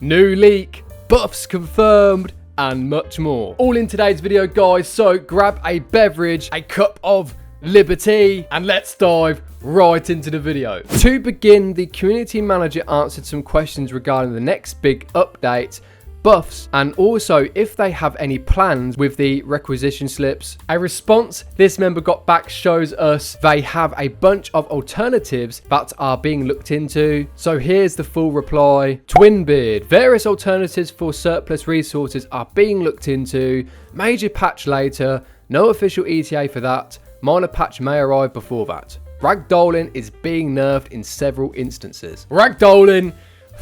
new leak, buffs confirmed, and much more. All in today's video, guys, so grab a beverage, a cup of liberty, and let's dive right into the video. To begin, the community manager answered some questions regarding the next big update, buffs, and also if they have any plans with the requisition slips. A response this member got back shows us they have a bunch of alternatives that are being looked into. So here's the full reply. Twinbeard, various alternatives for surplus resources are being looked into. Major patch later, no official ETA for that. Minor patch may arrive before that. Ragdolling is being nerfed in several instances. Ragdolling,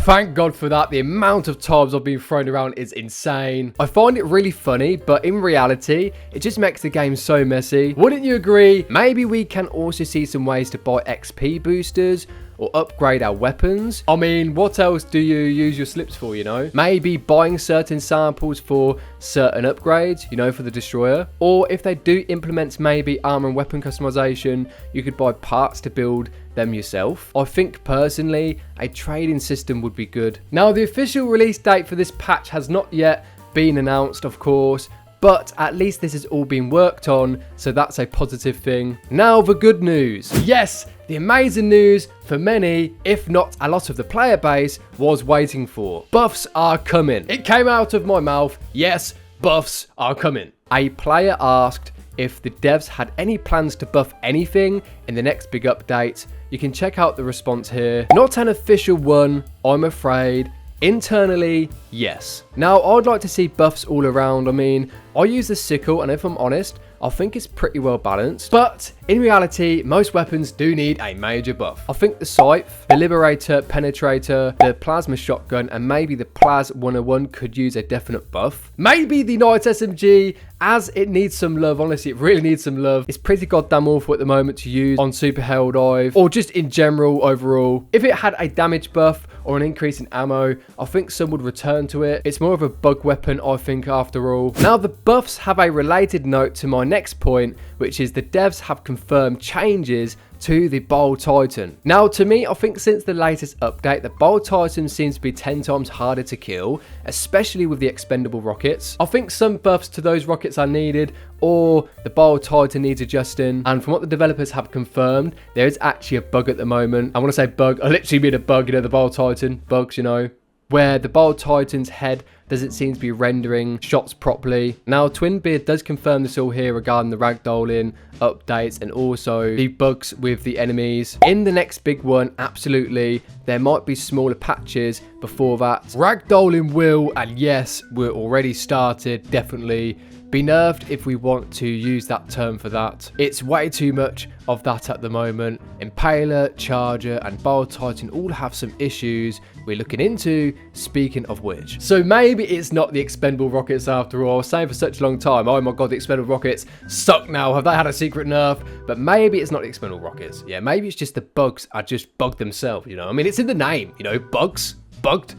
thank God for that. The amount of times I've been thrown around is insane. I find it really funny, but in reality, it just makes the game so messy. Wouldn't you agree? Maybe we can also see some ways to buy XP boosters or upgrade our weapons. I mean, what else do you use your slips for, you know? Maybe buying certain samples for certain upgrades, you know, for the destroyer. Or if they do implement maybe armor and weapon customization, you could buy parts to build them yourself. I think personally, a trading system would be good. Now, the official release date for this patch has not yet been announced, of course, but at least this has all been worked on, so that's a positive thing. Now, the good news. Yes, the amazing news for many, if not a lot of the player base, was waiting for. Buffs are coming. It came out of my mouth. Yes, buffs are coming. A player asked if the devs had any plans to buff anything in the next big update. You can check out the response here. Not an official one, I'm afraid. Internally, yes. Now, I'd like to see buffs all around. I mean, I use the sickle, and if I'm honest, I think it's pretty well balanced. But in reality, most weapons do need a major buff. I think the scythe, the liberator, penetrator, the plasma shotgun, and maybe the plas 101 could use a definite buff. Maybe the Knight SMG, as it needs some love. Honestly, it really needs some love. It's pretty goddamn awful at the moment to use on Super Helldive, or just in general overall. If it had a damage buff or an increase in ammo, I think some would return to it. It's more of a bug weapon, I think, after all. Now, the buffs have a related note to my next point, which is the devs have confirmed changes to the Bile Titan. Now, to me, I think since the latest update, the Bile Titan seems to be 10 times harder to kill, especially with the expendable rockets. I think some buffs to those rockets are needed, or the Bile Titan needs adjusting. And from what the developers have confirmed, there is actually a bug at the moment. I want to say bug, I literally mean a bug, you know, the Bile Titan bugs, you know, where the Bile Titan's head doesn't seem to be rendering shots properly. Now, Twinbeard does confirm this all here regarding the ragdolling updates and also the bugs with the enemies. In the next big one, absolutely, there might be smaller patches before that. Ragdolling will, and yes, we're already started, definitely be nerfed if we want to use that term for that. It's way too much of that at the moment. Impaler, Charger, and Bile Titan all have some issues we're looking into, speaking of which. So maybe it's not the expendable rockets after all. I was saying for such a long time, oh my god, the expendable rockets suck now. Have they had a secret nerf? But maybe it's not the expendable rockets. Yeah, maybe it's just the bugs are just bugged themselves, you know? I mean, it's in the name, you know, bugs, bugged.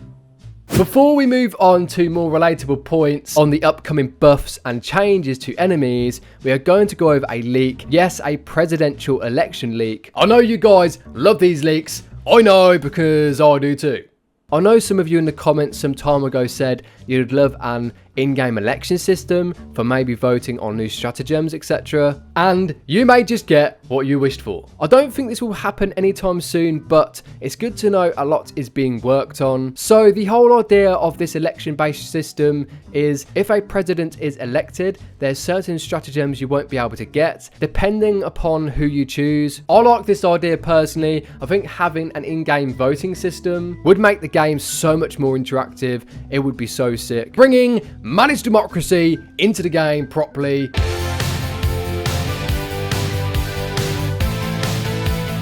Before we move on to more relatable points on the upcoming buffs and changes to enemies, we are going to go over a leak. Yes, a presidential election leak. I know you guys love these leaks. I know, because I do too. I know some of you in the comments some time ago said you'd love an in-game election system for maybe voting on new stratagems, etc. And you may just get what you wished for. I don't think this will happen anytime soon, but it's good to know a lot is being worked on. So the whole idea of this election-based system is if a president is elected, there's certain stratagems you won't be able to get, depending upon who you choose. I like this idea personally. I think having an in-game voting system would make the game so much more interactive. It would be so sick. Bringing managed democracy into the game properly.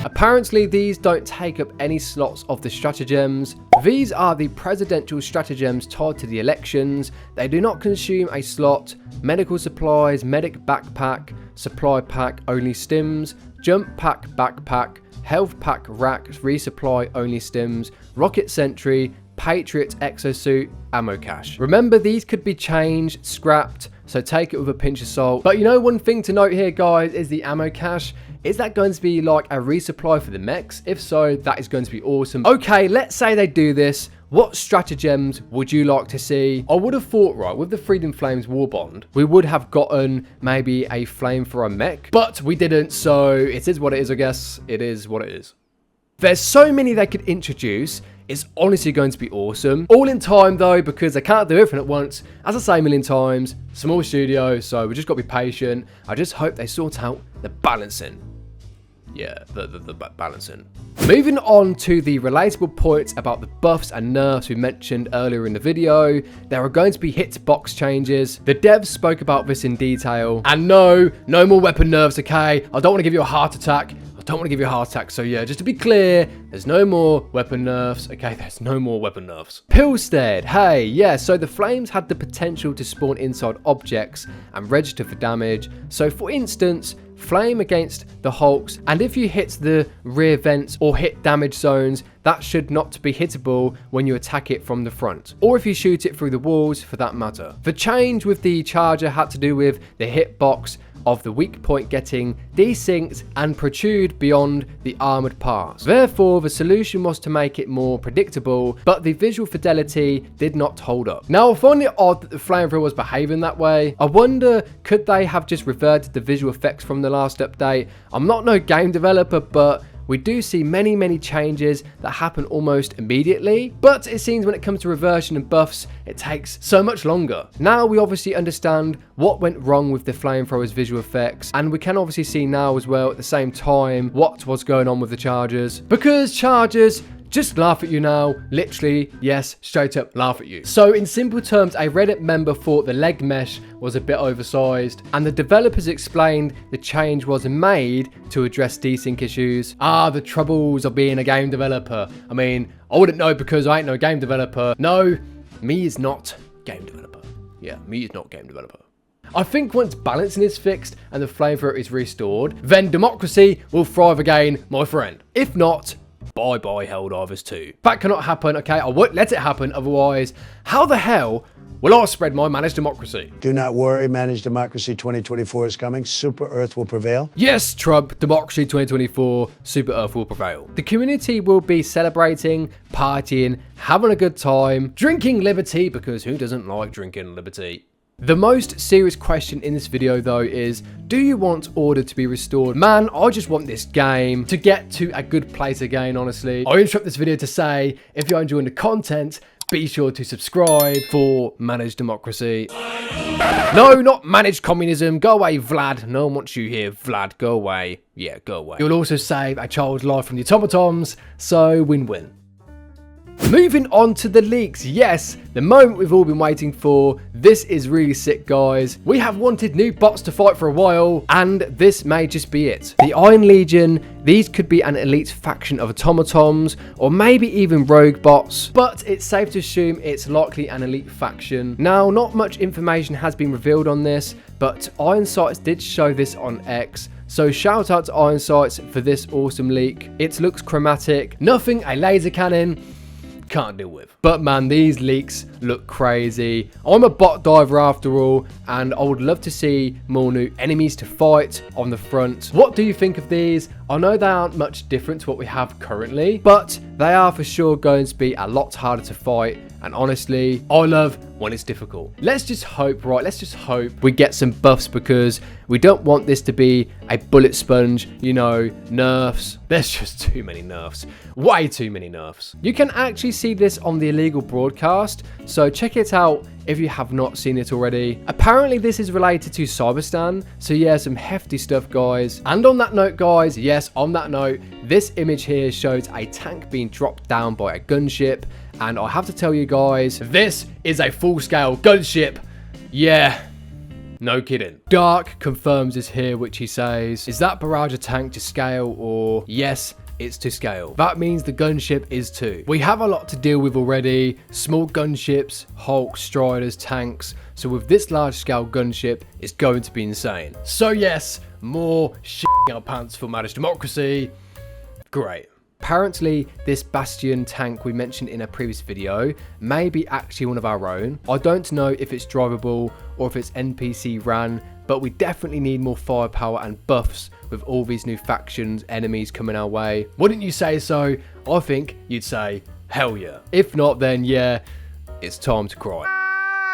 Apparently, these don't take up any slots of the stratagems. These are the presidential stratagems tied to the elections. They do not consume a slot. Medical supplies, medic backpack, supply pack, only stims, jump pack backpack, health pack rack, resupply, only stims, rocket sentry, Patriot exosuit, ammo cache. Remember, these could be changed, scrapped, so take it with a pinch of salt. But you know, one thing to note here, guys, is the ammo cache. Is that going to be like a resupply for the mechs? If so, that is going to be awesome. Okay, let's say they do this. what stratagems would you like to see? I would have thought, right, with the Freedom Flames Warbond, we would have gotten maybe a flamethrower mech, but we didn't, so it is what it is, I guess. It is what it is. There's so many they could introduce. It's honestly going to be awesome. All in time, though, because they can't do everything at once. As I say a million times, small studio, so we just got to be patient. I just hope they sort out the balancing. Yeah, the balancing. Moving on to the relatable points about the buffs and nerfs we mentioned earlier in the video, there are going to be hitbox changes. The devs spoke about this in detail. And no more weapon nerfs, okay? I don't want to give you a heart attack. So yeah, just to be clear, there's no more weapon nerfs. Okay, there's no more weapon nerfs. Pilstead, hey, yeah, so the flames had the potential to spawn inside objects and register for damage. So for instance, flame against the hulks, and if you hit the rear vents or hit damage zones, that should not be hittable when you attack it from the front, or if you shoot it through the walls for that matter. The change with the charger had to do with the hitbox of the weak point getting desynced and protrude beyond the armored parts. Therefore, the solution was to make it more predictable, but the visual fidelity did not hold up. Now, I find it odd that the flamethrower was behaving that way. I wonder, could they have just reverted the visual effects from the last update? I'm not no game developer, but we do see many changes that happen almost immediately, but it seems when it comes to reversion and buffs, it takes so much longer. Now we obviously understand what went wrong with the flamethrower's visual effects, and we can obviously see now as well at the same time what was going on with the chargers, because chargers just laugh at you now. Literally, yes, straight up laugh at you. So in simple terms, a Reddit member thought the leg mesh was a bit oversized, and the developers explained the change was made to address desync issues. The troubles of being a game developer. I mean, I wouldn't know because I ain't no game developer. No, me is not game developer. Yeah, me is not game developer. I think once balancing is fixed and the flamethrower is restored, then democracy will thrive again, my friend. If not, bye-bye Helldivers 2. That cannot happen, okay? I won't let it happen, otherwise, how the hell will I spread my managed democracy? Do not worry, managed democracy 2024 is coming. Super Earth will prevail. Yes, Trump, democracy 2024, Super Earth will prevail. The community will be celebrating, partying, having a good time, drinking liberty, because who doesn't like drinking liberty? The most serious question in this video though is, do you want order to be restored? Man, I just want this game to get to a good place again, honestly. I interrupt this video to say, if you're enjoying the content, be sure to subscribe for managed democracy. No, not managed communism. Go away, Vlad. No one wants you here, Vlad. Go away. Yeah, go away. You'll also save a child's life from the automatons, so win-win. Moving on to the leaks. Yes, the moment we've all been waiting for. This is really sick, guys. We have wanted new bots to fight for a while, and this may just be it. The Iron Legion, these could be an elite faction of automatons, or maybe even rogue bots, but it's safe to assume it's likely an elite faction. Now, not much information has been revealed on this, but Iron Sights did show this on X, so shout out to Iron Sights for this awesome leak. It looks chromatic, nothing a laser cannon can't deal with. But man, these leaks look crazy. I'm a bot diver after all, and I would love to see more new enemies to fight on the front. What do you think of these? I know they aren't much different to what we have currently, but they are for sure going to be a lot harder to fight, and honestly, I love when it's difficult. Let's just hope, right, let's just hope we get some buffs, because we don't want this to be a bullet sponge, you know, nerfs. There's just too many nerfs. Way too many nerfs. You can actually see this on the illegal broadcast, so check it out if you have not seen it already. Apparently this is related to Cyberstan, so yeah, some hefty stuff, guys. And on that note, guys, yes, on that note, this image here shows a tank being dropped down by a gunship, and I have to tell you guys, this is a full-scale gunship. Yeah, no kidding. Dark confirms this here, which he says, is that barrage a tank to scale, or yes, it's to scale. That means the gunship is too. We have a lot to deal with already. Small gunships, hulks, striders, tanks. So with this large scale gunship, it's going to be insane. So yes, more shitting our pants for managed democracy. Great. Apparently, this Bastion tank we mentioned in a previous video may be actually one of our own. I don't know if it's drivable or if it's NPC ran, but we definitely need more firepower and buffs with all these new factions, enemies coming our way. Wouldn't you say so? I think you'd say Hell yeah. If not, then yeah, it's time to cry.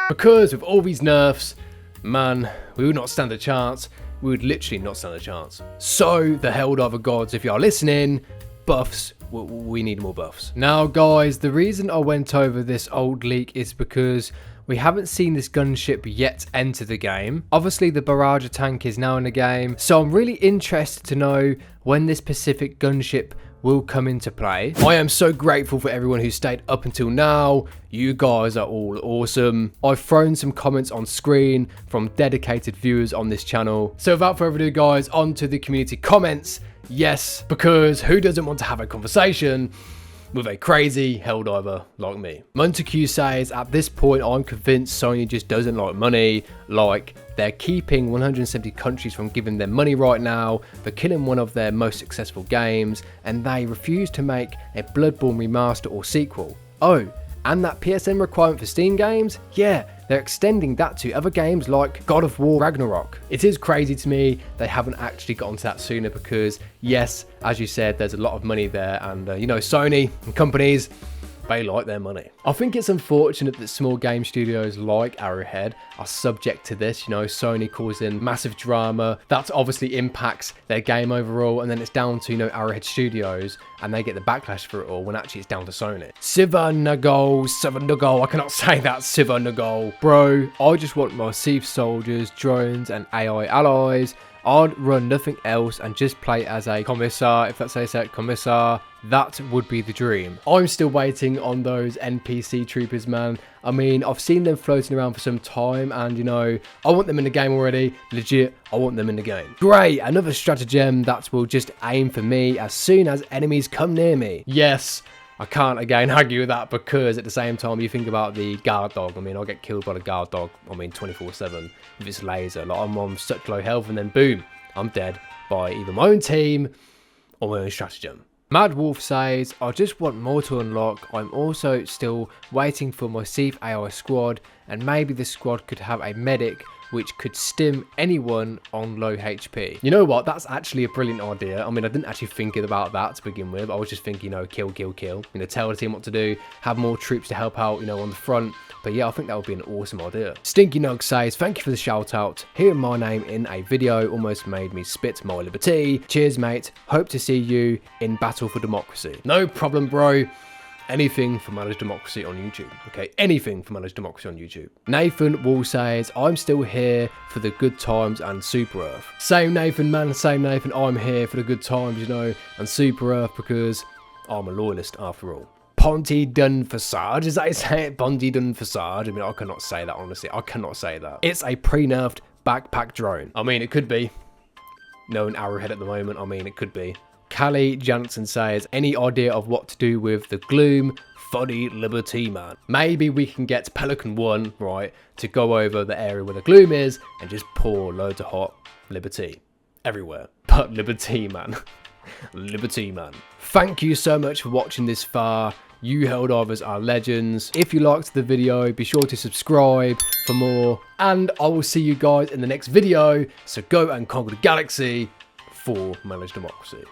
Because with all these nerfs, man, we would not stand a chance. We would literally not stand a chance. So, the Helldiver gods, if you are listening, buffs, we need more buffs. Now, guys, the reason I went over this old leak is because we haven't seen this gunship yet enter the game. Obviously, the Barrage tank is now in the game, so I'm really interested to know when this specific gunship will come into play. I am so grateful for everyone who stayed up until now. You guys are all awesome. I've thrown some comments on screen from dedicated viewers on this channel. So without further ado, guys, on to the community comments. Yes, because who doesn't want to have a conversation with a crazy Helldiver like me? Montague says, at this point, I'm convinced Sony just doesn't like money. Like, they're keeping 170 countries from giving them money right now for killing one of their most successful games, and they refuse to make a Bloodborne remaster or sequel. Oh, and that PSN requirement for Steam games? Yeah, they're extending that to other games like God of War Ragnarok. It is crazy to me they haven't actually gotten to that sooner because, yes, as you said, there's a lot of money there, and you know, Sony and companies, they like their money. I think it's unfortunate that small game studios like Arrowhead are subject to this, you know, Sony causing massive drama. That obviously impacts their game overall, and then it's down to, you know, Arrowhead Studios, and they get the backlash for it all when actually it's down to Sony. Sivanagol, I cannot say that, Sivanagol. Bro, I just want my Thief soldiers, drones, and AI allies. I'd run nothing else and just play as a commissar, if that's how you say it, commissar. That would be the dream. I'm still waiting on those NPC troopers, man. I mean, I've seen them floating around for some time, and you know, I want them in the game already. Legit, I want them in the game. Great, another stratagem that will just aim for me as soon as enemies come near me. Yes, I can't again argue with that, because at the same time you think about the guard dog. I mean, I'll get killed by the guard dog, I mean 24/7 with its laser. Like, I'm on such low health, and then boom, I'm dead by either my own team or my own stratagem. Mad Wolf says, I just want more to unlock. I'm also still waiting for my Thief AI squad, and maybe the squad could have a medic which could stim anyone on low HP. You know what? That's actually a brilliant idea. I mean, I didn't actually think about that to begin with. I was just thinking, you know, kill, kill, kill. You know, tell the team what to do, have more troops to help out, you know, on the front. But yeah, I think that would be an awesome idea. Stinky Nug says, thank you for the shout out. Hearing my name in a video almost made me spit my liberty. Cheers, mate. Hope to see you in Battle for Democracy. No problem, bro. Anything for Managed Democracy on YouTube. Okay, anything for Managed Democracy on YouTube. Nathan Wall says, I'm still here for the good times and Super Earth. Same Nathan, man, same Nathan. I'm here for the good times, you know, and Super Earth, because I'm a loyalist after all. Ponty Dun Facade, is that how you say it? Ponty Dun Facade. I mean, I cannot say that, honestly. I cannot say that. It's a pre-nerfed backpack drone. I mean, it could be. No, an Arrowhead at the moment. I mean, it could be. Callie Jansen says, any idea of what to do with the Gloom Funny Liberty, man? Maybe we can get Pelican 1, right, to go over the area where the Gloom is and just pour loads of hot Liberty everywhere. But Liberty, man. Liberty, man. Thank you so much for watching this far. You Helldivers are legends. If you liked the video, be sure to subscribe for more. And I will see you guys in the next video. So go and conquer the galaxy for Managed Democracy.